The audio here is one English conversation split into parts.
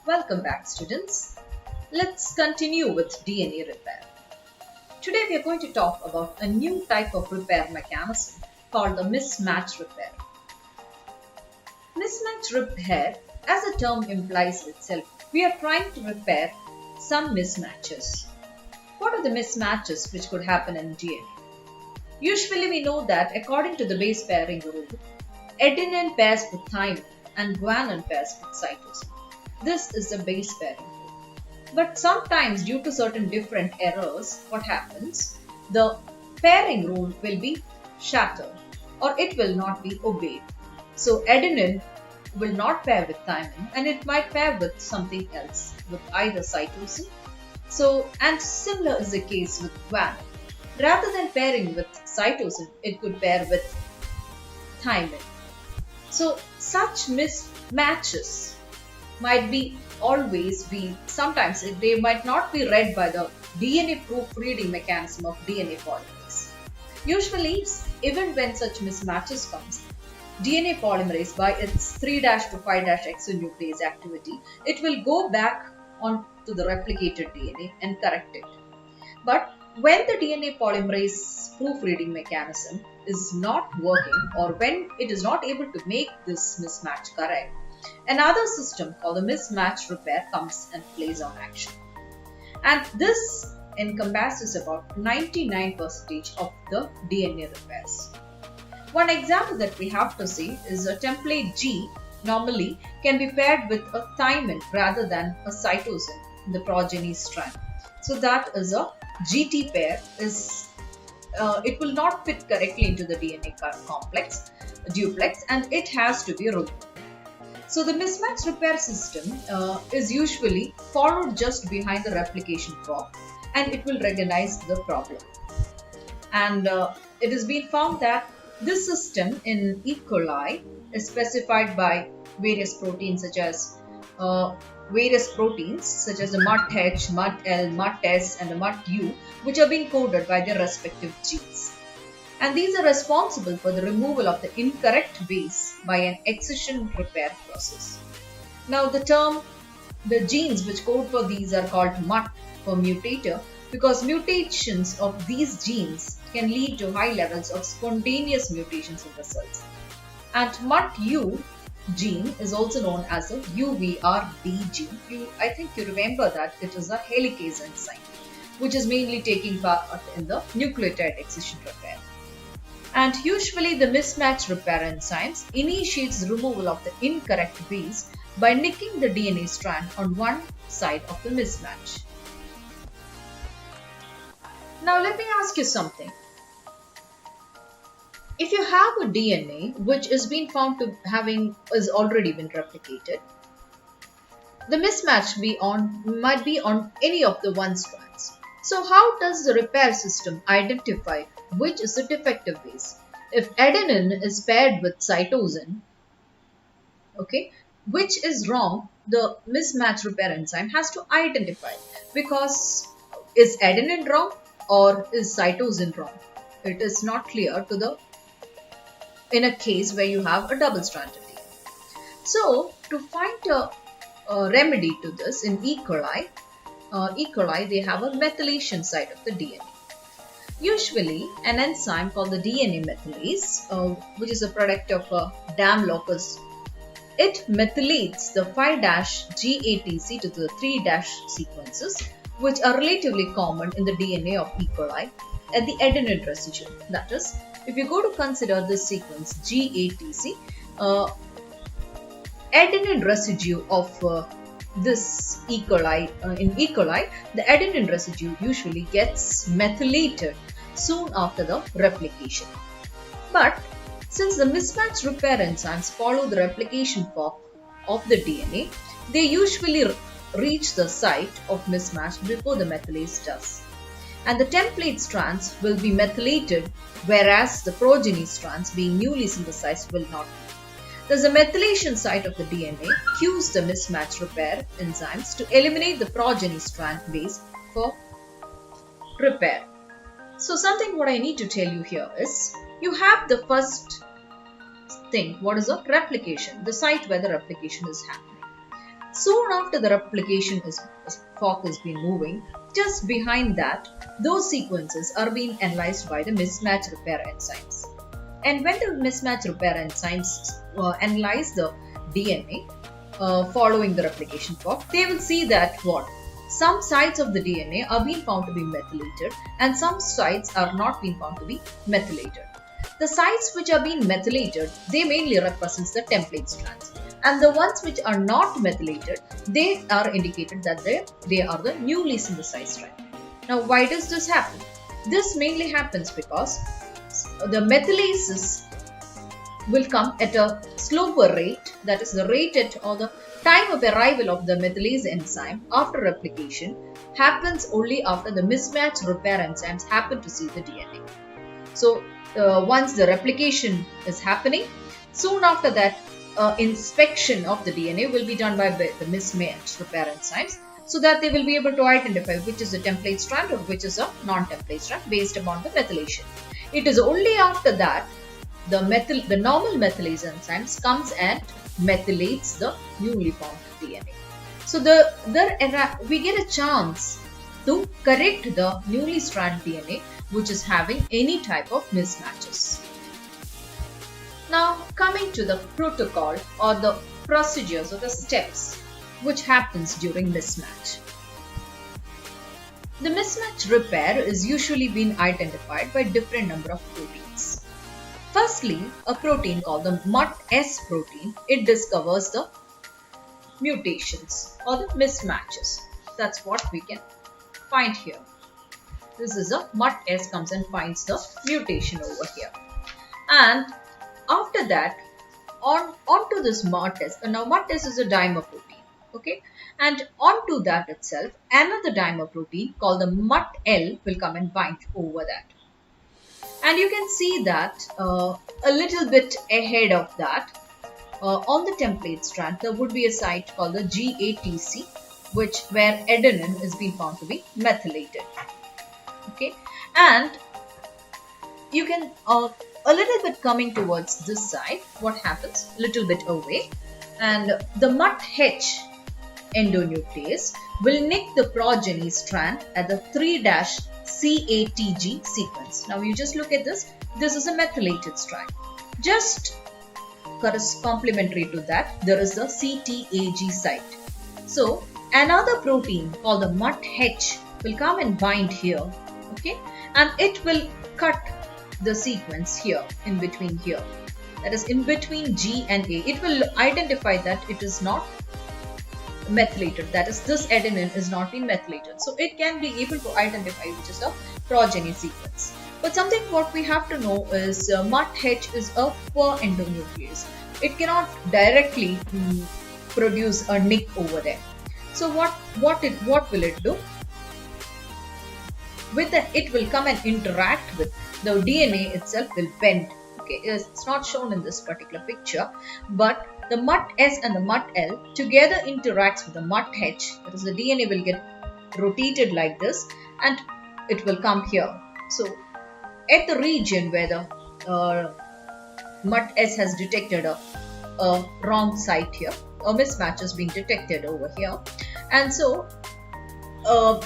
Welcome back, students. Let's continue with DNA repair. Today we are going to talk about a new type of repair mechanism called the mismatch repair. Mismatch repair, as the term implies itself, we are trying to repair some mismatches. What are the mismatches which could happen in DNA? Usually we know that according to the base pairing rule, adenine pairs with thymine and guanine pairs with cytosine. This is the base pairing rule. But sometimes due to certain different errors, what happens? The pairing rule will be shattered or it will not be obeyed. So adenine will not pair with thymine and it might pair with something else, with either cytosine. And similar is the case with guanine. Rather than pairing with cytosine, it could pair with thymine. So such mismatches might sometimes they might not be read by the DNA proofreading mechanism of DNA polymerase. Usually, even when such mismatches comes, DNA polymerase by its 3' to 5' exonuclease activity, it will go back onto the replicated DNA and correct it. But when the DNA polymerase proofreading mechanism is not working or when it is not able to make this mismatch correct, another system called the mismatch repair comes and plays on action. And this encompasses about 99% of the DNA repairs. One example that we have to see is a template G normally can be paired with a thymine rather than a cytosine in the progeny strand. So that is a GT pair it will not fit correctly into the DNA duplex and it has to be removed. So the mismatch repair system is usually followed just behind the replication fork and it will recognize the problem. And it has been found that this system in E. coli is specified by various proteins such as the MUT-H, MUT-L, MUT-S and the MUT-U, which are being coded by their respective genes. And these are responsible for the removal of the incorrect base by an excision repair process. Now the genes which code for these are called MUT for mutator because mutations of these genes can lead to high levels of spontaneous mutations in the cells. And MUT-U gene is also known as a UVRD gene. I think you remember that it is a helicase enzyme which is mainly taking part in the nucleotide excision repair. And usually the mismatch repair enzymes initiates the removal of the incorrect base by nicking the DNA strand on one side of the mismatch. Now let me ask you something. If you have a DNA which is being found to is already been replicated, the mismatch might be on any of the one strands. So how does the repair system identify which is the defective base? If adenine is paired with cytosine, which is wrong, the mismatch repair enzyme has to identify because is adenine wrong or is cytosine wrong? It is not clear in a case where you have a double-stranded DNA. So to find a remedy to this in E. coli, they have a methylation site of the DNA. Usually, an enzyme called the DNA methylase, which is a product of DAM locus, it methylates the 5'GATC to the 3' sequences, which are relatively common in the DNA of E. coli at the adenine residue. That is, if you go to consider this sequence GATC, adenine residue of this E. coli, in E. coli, the adenine residue usually gets methylated soon after the replication. But since the mismatch repair enzymes follow the replication fork of the DNA, they usually reach the site of mismatch before the methylase does. And the template strands will be methylated, whereas the progeny strands, being newly synthesized, will not be. Thus, the methylation site of the DNA cues the mismatch repair enzymes to eliminate the progeny strand base for repair. So, what I need to tell you here is, you have the first thing, what is a replication, the site where the replication is happening. Soon after the replication fork has been moving, just behind that, those sequences are being analyzed by the mismatch repair enzymes. And when the mismatch repair enzymes analyze the DNA following the replication fork, they will see that what? Some sites of the DNA are being found to be methylated and some sites are not being found to be methylated. The sites which are being methylated, they mainly represents the template strands. And the ones which are not methylated, they are indicated that they are the newly synthesized strand. Now, why does this happen? This mainly happens because the methylases will come at a slower rate, that is the rate at or the time of arrival of the methylase enzyme after replication happens only after the mismatch repair enzymes happen to see the DNA. So, once the replication is happening, soon after that, inspection of the DNA will be done by the mismatch repair enzymes so that they will be able to identify which is a template strand or which is a non-template strand based upon the methylation. It is only after that the normal methylase enzymes comes and methylates the newly formed DNA. So we get a chance to correct the newly strand DNA which is having any type of mismatches. Now coming to the protocol or the procedures or the steps which happens during mismatch. The mismatch repair is usually being identified by different number of proteins. Firstly, a protein called the MUT-S protein, it discovers the mutations or the mismatches. That's what we can find here. This is a MUT-S comes and finds the mutation over here. And after that, onto this MUT-S, now MUT-S is a dimer protein. Okay, and onto that itself, another dimer protein called the MUT-L will come and bind over that. And you can see that a little bit ahead of that, on the template strand, there would be a site called the GATC, where adenine is being found to be methylated. Okay, and you can a little bit coming towards this side, what happens? Little bit away, and the MUT-H endonuclease will nick the progeny strand at the 3-CATG sequence. Now you just look at this. This is a methylated strand. Just complementary to that, there is a CTAG site. So another protein called the MUT-H will come and bind here. Okay, and it will cut the sequence here, in between here. That is in between G and A. It will identify that it is not methylated, that is this adenine is not being methylated, so it can be able to identify which is the progeny sequence. But something what we have to know is MUT-H is a poor endonuclease. It cannot directly produce a nick over there. So what will it do? With that, it will come and interact with the DNA itself will bend. Okay, it's not shown in this particular picture, but the MUT-S and the MUT-L together interacts with the MUT-H. That is, the DNA will get rotated like this and it will come here. So at the region where the MUT-S has detected a wrong site here, a mismatch has been detected over here, and so a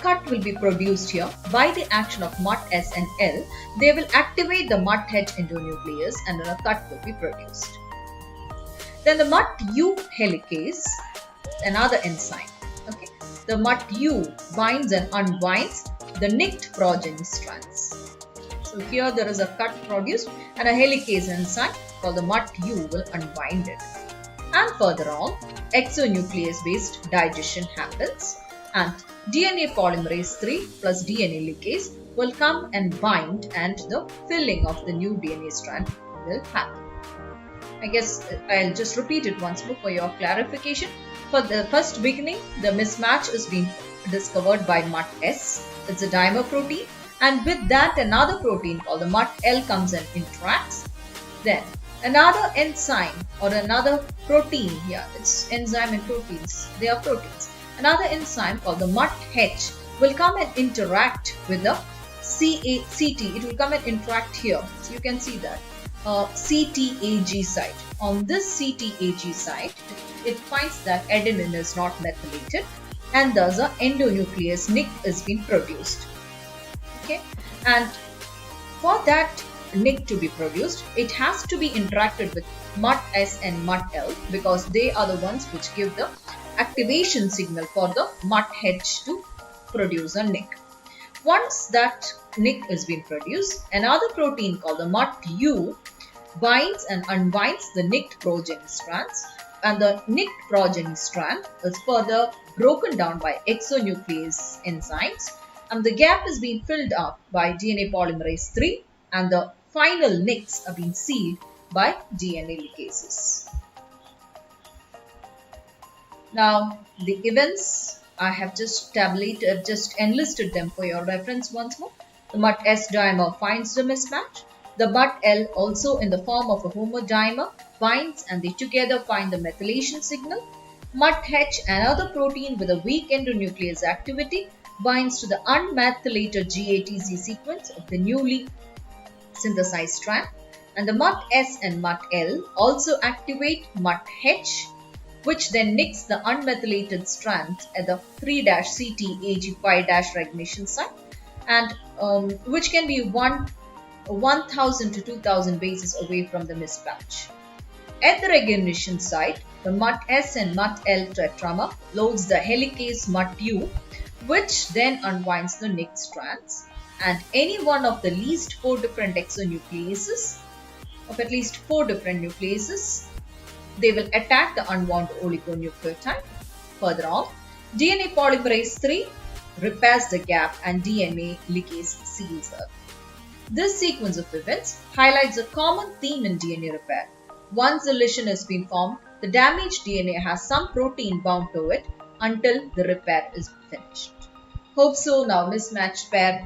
cut will be produced here by the action of MUT-S and L. They will activate the MUT-H endonuclease and then a cut will be produced. Then the MUT-U helicase, another enzyme. Okay, the MUT-U binds and unbinds the nicked progeny strands. So here there is a cut produced and a helicase enzyme called the MUT-U will unbind it. And further on, exonuclease based digestion happens and DNA polymerase 3 plus DNA ligase will come and bind and the filling of the new DNA strand will happen. I guess I'll just repeat it once more for your clarification. For the first beginning, the mismatch is being discovered by MUT-S. It's a dimer protein, and with that another protein called the MUT-L comes and interacts. Then another enzyme or another protein here, it's enzyme and proteins, they are proteins. Another enzyme called the MUT-H will come and interact with the CT. It will come and interact here. So you can see that. CTAG site. On this CTAG site, it finds that adenine is not methylated and thus a endonuclease Nic is being produced. Okay, and for that Nic to be produced, it has to be interacted with MUT-S and MUT-L because they are the ones which give the activation signal for the MUT-H to produce a Nic. Once that Nic is being produced, another protein called the MUT-U binds and unbinds the nicked progeny strands, and the nicked progeny strand is further broken down by exonuclease enzymes, and the gap is being filled up by DNA polymerase 3, and the final nicks are being sealed by DNA ligases. Now, the events I have just tabulated, just enlisted them for your reference once more. The MUT-S dimer finds the mismatch. The MUT-L, also in the form of a homodimer, binds and they together find the methylation signal. MUT-H, another protein with a weak endonuclease activity, binds to the unmethylated GATZ sequence of the newly synthesized strand. And the MUT-S and MUT-L also activate MUT-H, which then nicks the unmethylated strands at the 3-CTAG5- recognition site, and which can be 1000 to 2000 bases away from the mismatch. At the recognition site, the MUT-S and MUT-L tetramer loads the helicase MUT-U, which then unwinds the nicked strands, and any one of the least 4 different exonucleases, of at least 4 different nucleases, they will attack the unwound oligonucleotide. Further on, DNA polymerase 3 repairs the gap and DNA ligase seals it. This sequence of events highlights a common theme in DNA repair. Once the lesion has been formed, the damaged DNA has some protein bound to it until the repair is finished. Hope so now mismatch pair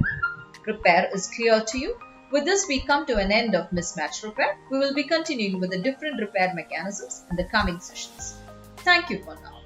repair is clear to you. With this, we come to an end of mismatch repair. We will be continuing with the different repair mechanisms in the coming sessions. Thank you for now.